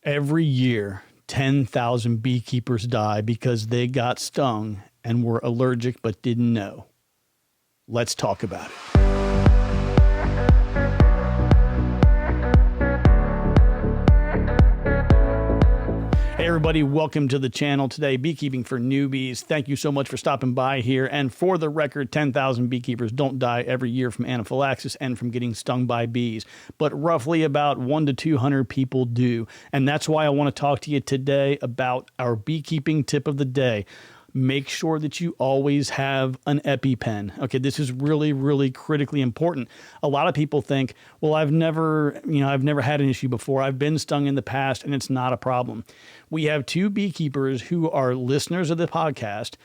Every year, 10,000 beekeepers die because they got stung and were allergic but didn't know. Let's talk about it. Hey everybody, welcome to the channel today, Beekeeping for Newbies. Thank you so much for stopping by here. And for the record, 10,000 beekeepers don't die every year from anaphylaxis and from getting stung by bees, but roughly about 100 to 200 people do. And that's why I want to talk to you today about our beekeeping tip of the day. Make sure that you always have an EpiPen. Okay, this is really, really critically important. A lot of people think, well, I've never had an issue before. I've been stung in the past and it's not a problem. We have two beekeepers who are listeners of the podcast.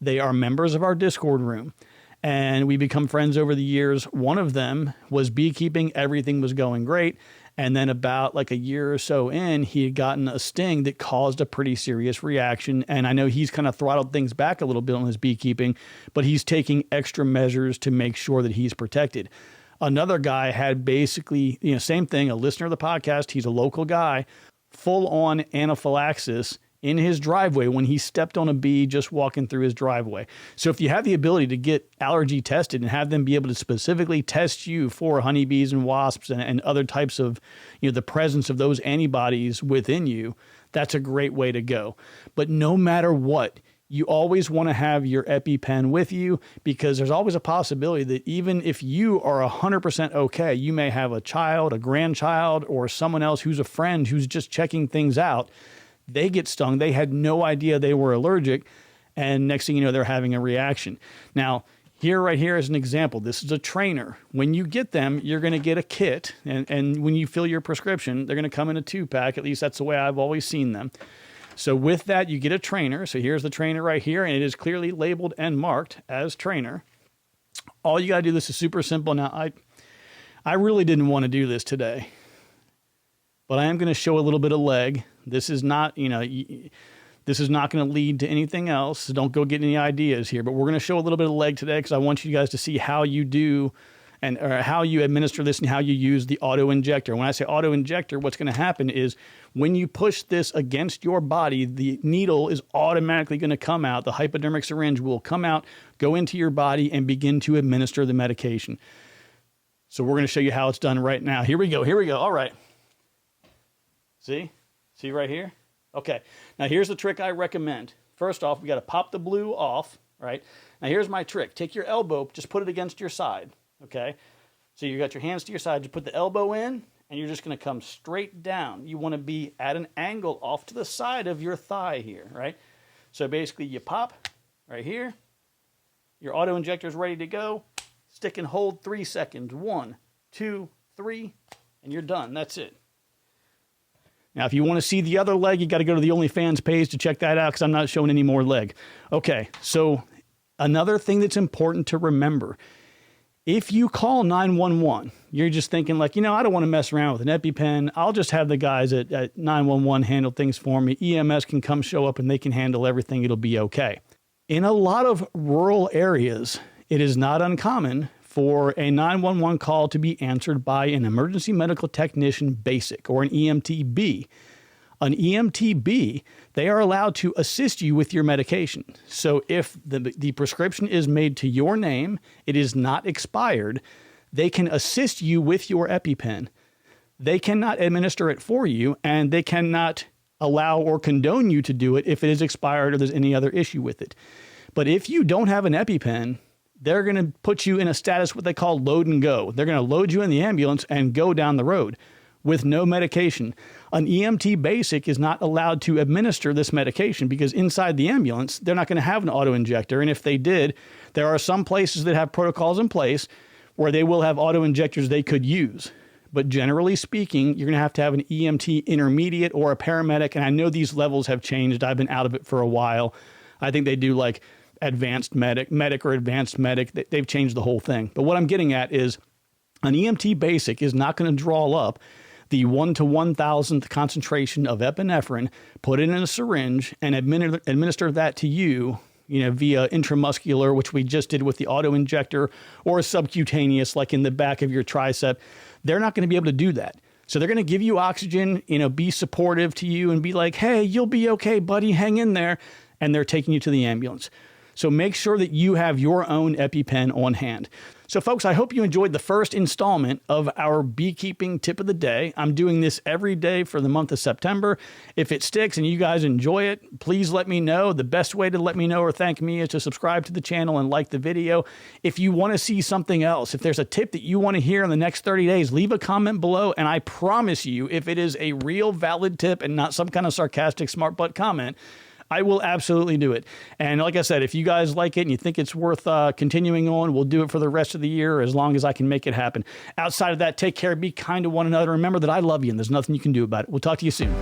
They are members of our Discord room and we become friends over the years. One of them was beekeeping. Everything was going great. And then about like a year or so in, he had gotten a sting that caused a pretty serious reaction. And I know he's kind of throttled things back a little bit on his beekeeping, but he's taking extra measures to make sure that he's protected. Another guy had basically, same thing, a listener of the podcast. He's a local guy, full on anaphylaxis in his driveway when he stepped on a bee just walking through his driveway. So if you have the ability to get allergy tested and have them be able to specifically test you for honeybees and wasps and other types of, the presence of those antibodies within you, that's a great way to go. But no matter what, you always want to have your EpiPen with you because there's always a possibility that even if you are 100% okay, you may have a child, a grandchild, or someone else who's a friend who's just checking things out. They get stung. They had no idea they were allergic. And next thing you know, they're having a reaction. Now, right here is an example. This is a trainer. When you get them, you're going to get a kit. And when you fill your prescription, they're going to come in a 2-pack. At least that's the way I've always seen them. So with that, you get a trainer. So here's the trainer right here. And it is clearly labeled and marked as trainer. All you got to do, this is super simple. Now, I really didn't want to do this today, but I am going to show a little bit of leg. This is not, this is not going to lead to anything else. So don't go get any ideas here, but we're going to show a little bit of leg today because I want you guys to see how you do or how you administer this and how you use the auto injector. When I say auto injector, what's going to happen is when you push this against your body, the needle is automatically going to come out. The hypodermic syringe will come out, go into your body and begin to administer the medication. So we're going to show you how it's done right now. Here we go. All right. See right here? Okay. Now here's the trick I recommend. First off, we got to pop the blue off, right? Now here's my trick. Take your elbow, just put it against your side, okay? So you got your hands to your side, just put the elbow in, and you're just going to come straight down. You want to be at an angle off to the side of your thigh here, right? So basically you pop right here. Your auto injector is ready to go. Stick and hold 3 seconds. 1, 2, 3, and you're done. That's it. Now, if you want to see the other leg, you got to go to the OnlyFans page to check that out because I'm not showing any more leg. Okay, so another thing that's important to remember, if you call 911, you're just thinking like, I don't want to mess around with an EpiPen. I'll just have the guys at 911 handle things for me. EMS can come show up and they can handle everything. It'll be okay. In a lot of rural areas, it is not uncommon for a 911 call to be answered by an emergency medical technician basic or an EMTB. An EMTB, they are allowed to assist you with your medication. So if the prescription is made to your name, it is not expired, they can assist you with your EpiPen. They cannot administer it for you, and they cannot allow or condone you to do it if it is expired or there's any other issue with it. But if you don't have an EpiPen, they're going to put you in a status what they call load and go. They're going to load you in the ambulance and go down the road with no medication. An EMT basic is not allowed to administer this medication because inside the ambulance, they're not going to have an auto injector. And if they did, there are some places that have protocols in place where they will have auto injectors they could use. But generally speaking, you're going to have an EMT intermediate or a paramedic. And I know these levels have changed. I've been out of it for a while. I think they do like advanced medic or advanced medic. They've changed the whole thing. But what I'm getting at is an EMT basic is not going to draw up the 1 to 1,000th concentration of epinephrine, put it in a syringe, and administer that to you, via intramuscular, which we just did with the auto injector, or subcutaneous, like in the back of your tricep. They're not going to be able to do that. So they're going to give you oxygen, be supportive to you and be like, hey, you'll be okay, buddy, hang in there. And they're taking you to the ambulance. So make sure that you have your own EpiPen on hand. So folks, I hope you enjoyed the first installment of our beekeeping tip of the day. I'm doing this every day for the month of September. If it sticks and you guys enjoy it, please let me know. The best way to let me know or thank me is to subscribe to the channel and like the video. If you want to see something else, if there's a tip that you want to hear in the next 30 days, leave a comment below. And I promise you, if it is a real valid tip and not some kind of sarcastic smart butt comment, I will absolutely do it. And like I said, if you guys like it and you think it's worth continuing on, we'll do it for the rest of the year as long as I can make it happen. Outside of that, take care, be kind to one another. Remember that I love you and there's nothing you can do about it. We'll talk to you soon.